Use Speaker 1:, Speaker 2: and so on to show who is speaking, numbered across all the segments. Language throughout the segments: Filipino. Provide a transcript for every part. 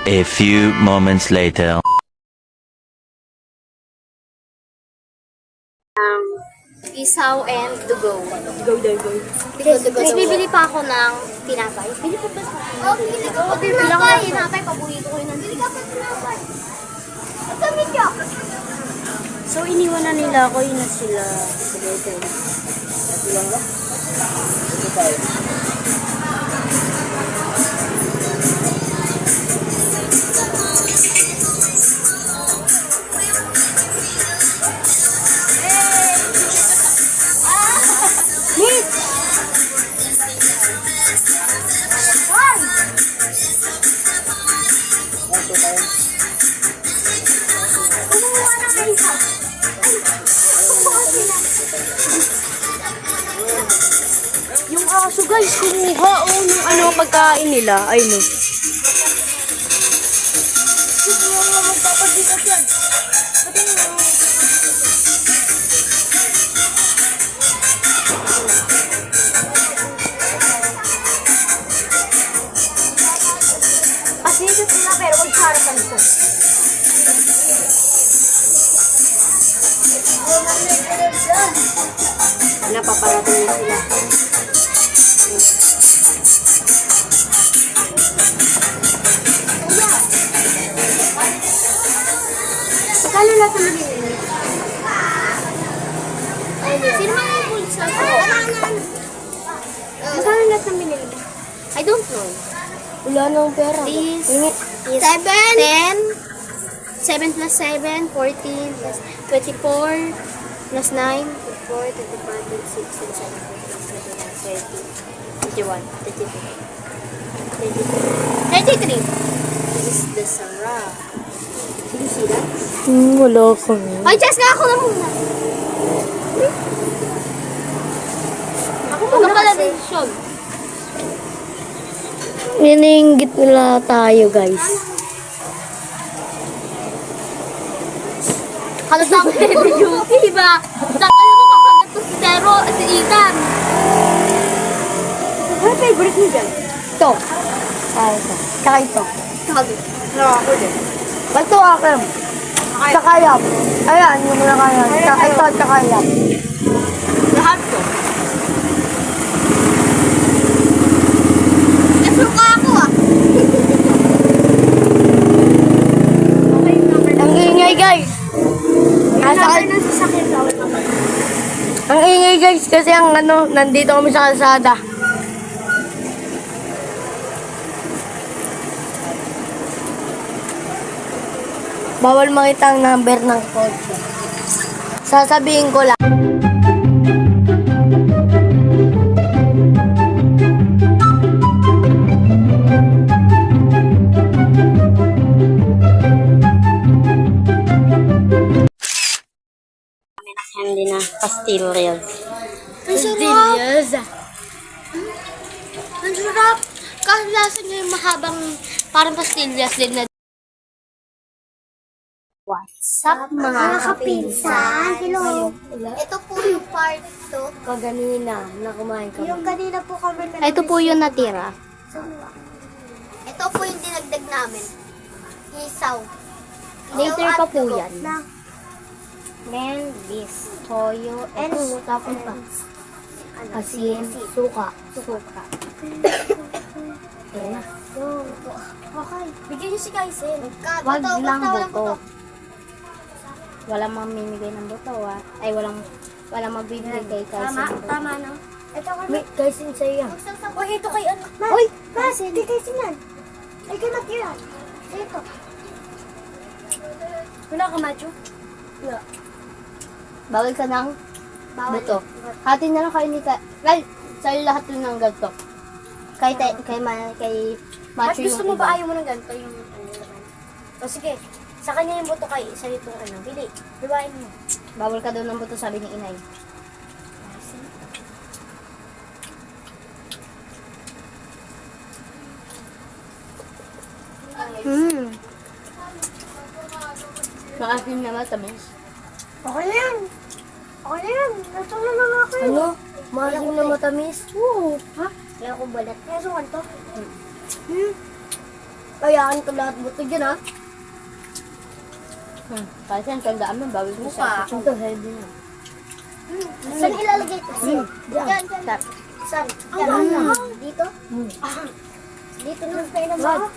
Speaker 1: A few moments later.
Speaker 2: Isaw and dugo.
Speaker 3: Go.
Speaker 2: Dugo. Tapos bibili pa ako ng tinapay. Bili ko pa sa akin. Oh, bili ko. Tinapay. Tinapay, paborito ko yun. Bili ka pa tinapay. Ang dami niya.
Speaker 3: So, iniwan na nila ako. Yun na sila. Ito lang. Ito tayo. Yung aso guys, kumuha ng ano pagkain nila. Ay no. Pasilip nila pero magkarapan ko. Napaparating na sila. Magkano na ito nabili?
Speaker 2: Sino mga yung pulis na ito?
Speaker 3: Magkano na ito nabili?
Speaker 2: I don't know.
Speaker 3: Wala nang pera.
Speaker 2: Is
Speaker 3: 7,
Speaker 2: 7 plus 7, 14 plus 24 plus 9, 24, 25, 26, 27, 28, 30, 31, 32, 33. This is the Sarah. Did you see that?
Speaker 3: Wala ko.
Speaker 2: Ay, Jessica, ako na muna. Ako muna pala din, Sean.
Speaker 3: Ininggit nila tayo guys.
Speaker 2: Halos ako heavy duty, ba? Dapat mo kakagat to si Tero at si Ethan.
Speaker 3: Ano favorite niyo dyan? Ito. Ito. Tsaka ito.
Speaker 2: Sabi.
Speaker 3: Ako din. Ito akin. Tsaka yan. Ayan, yung mga kaya. Ito, tsaka yan.
Speaker 2: Lahat to. Nasuka ako ah.
Speaker 3: Ang ingay guys. Ang ingay guys kasi ang ano, nandito kami sa kalsada. Bawal makita ang number ng kotse. Sasabihin ko lang. Hindi na pastillas.
Speaker 2: Ang sarap. Ang sarap. Kahit lasa niya yung mahabang parang pastillas din na.
Speaker 3: What's up mga kapinsan?
Speaker 2: Hello. Ito po yung part 2.
Speaker 3: Kaganina na kumain kami.
Speaker 2: Yung kanina po kami na. Ito po yung natira. Ito po yung dinagdag namin. Isaw.
Speaker 3: Later pa po yan.
Speaker 2: Then this. Toyo. And
Speaker 3: tapos pa. Asin, suka.
Speaker 2: suka.
Speaker 3: Ayan na.
Speaker 2: Okay. Bigyan niyo si Kaisen.
Speaker 3: Wag lang buto. Walang mamimigay ng buto ay walang magbibigay kay Kaisen.
Speaker 2: Tama na. Ito ka
Speaker 3: May Kaisen sa'yo yan.
Speaker 2: Uy, ito kay ano?
Speaker 3: Uy!
Speaker 2: Kaisen. Di Kaisen yan. Ay, kay Matthew yan. Ito.
Speaker 3: Wala ka, Macho?
Speaker 2: Wala.
Speaker 3: Bawal ka ng
Speaker 2: Bawal.
Speaker 3: buto. Hati na lang kayo ni Ay, sa'yo lahat yun ng ganito. Kay Macho
Speaker 2: Gusto mo
Speaker 3: yung
Speaker 2: ba
Speaker 3: iba.
Speaker 2: ayaw mo ng ganito yung ano naman? O sige, sa kanya yung buto kay isa itong ano. Bili, hiwain mo.
Speaker 3: Bawal ka daw ng buto, sabi ni inay. Maasim na matamis.
Speaker 2: Okay na yan. Okay na yan. Nasaan na lang ako yun.
Speaker 3: Ano? Maasim na matamis?
Speaker 2: Oo. Ha? Kaya ako balat. Kaya sukan to. Kayaan ko lahat buto dyan ha.
Speaker 3: Kasi ang tandaan mo, bawal mo
Speaker 2: Mukha.
Speaker 3: sa ito, heavy na.
Speaker 2: Saan ilalagay ito? Diyan.
Speaker 3: Tap.
Speaker 2: Saan? Dito? Dito na tayo na ba?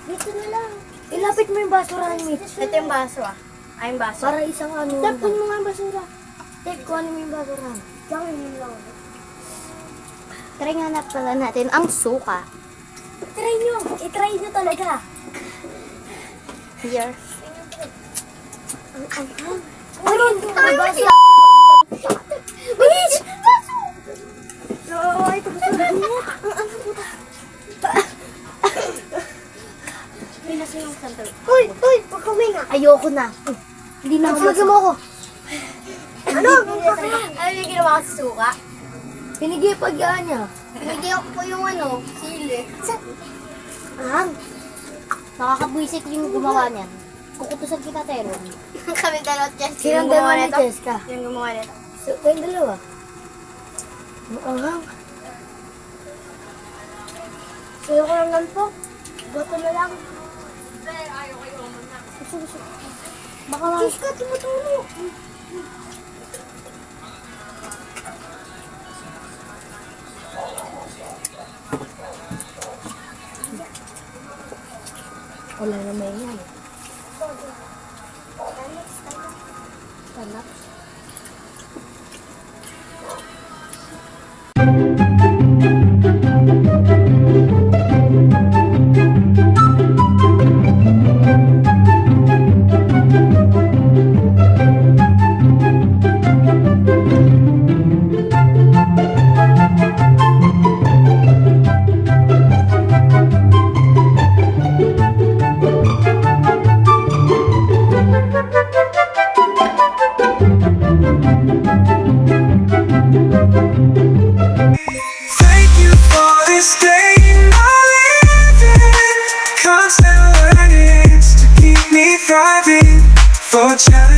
Speaker 2: Dito na lang.
Speaker 3: Ilapit mo yung basura ng meat.
Speaker 2: Ito yung baso ah. Ay, yung baso.
Speaker 3: Para isang ano.
Speaker 2: Tapon mo nga yung basura.
Speaker 3: Tek, kuhanin mo yung basura.
Speaker 2: Diyan yun lang.
Speaker 3: Try nga na pala natin ang suka.
Speaker 2: Try nyo. I-try nyo talaga.
Speaker 3: Here.
Speaker 2: Uy, ay, baso. Bilis! Baso! Ay, ito baso. Ang puta. Pinasa yung sandal. Uy! Huwag kami nga.
Speaker 3: Ayoko na. Hindi na ako
Speaker 2: Lagyan mo ako. Ano? Ano yung ginawa ko sa suka?
Speaker 3: Pinigipagyan niya.
Speaker 2: Binigyan ko po yung ano, sili.
Speaker 3: Nakakabwisit yung gumawa niyan. Kukutusan kita, Teron.
Speaker 2: Kami dalawa, Jess.
Speaker 3: Sinong dalawa ni Jessica?
Speaker 2: Yung gumawa nito.
Speaker 3: So, kayong dalawa. Maanghang.
Speaker 2: Sayo ko lang ganito. Boto na lang.
Speaker 3: Baka lang.
Speaker 2: Diyos ka, tumutulog.
Speaker 3: Wala na may yan. Tanak.
Speaker 4: Thank you for this day I live in. Constant learnings to keep me thriving. For challenge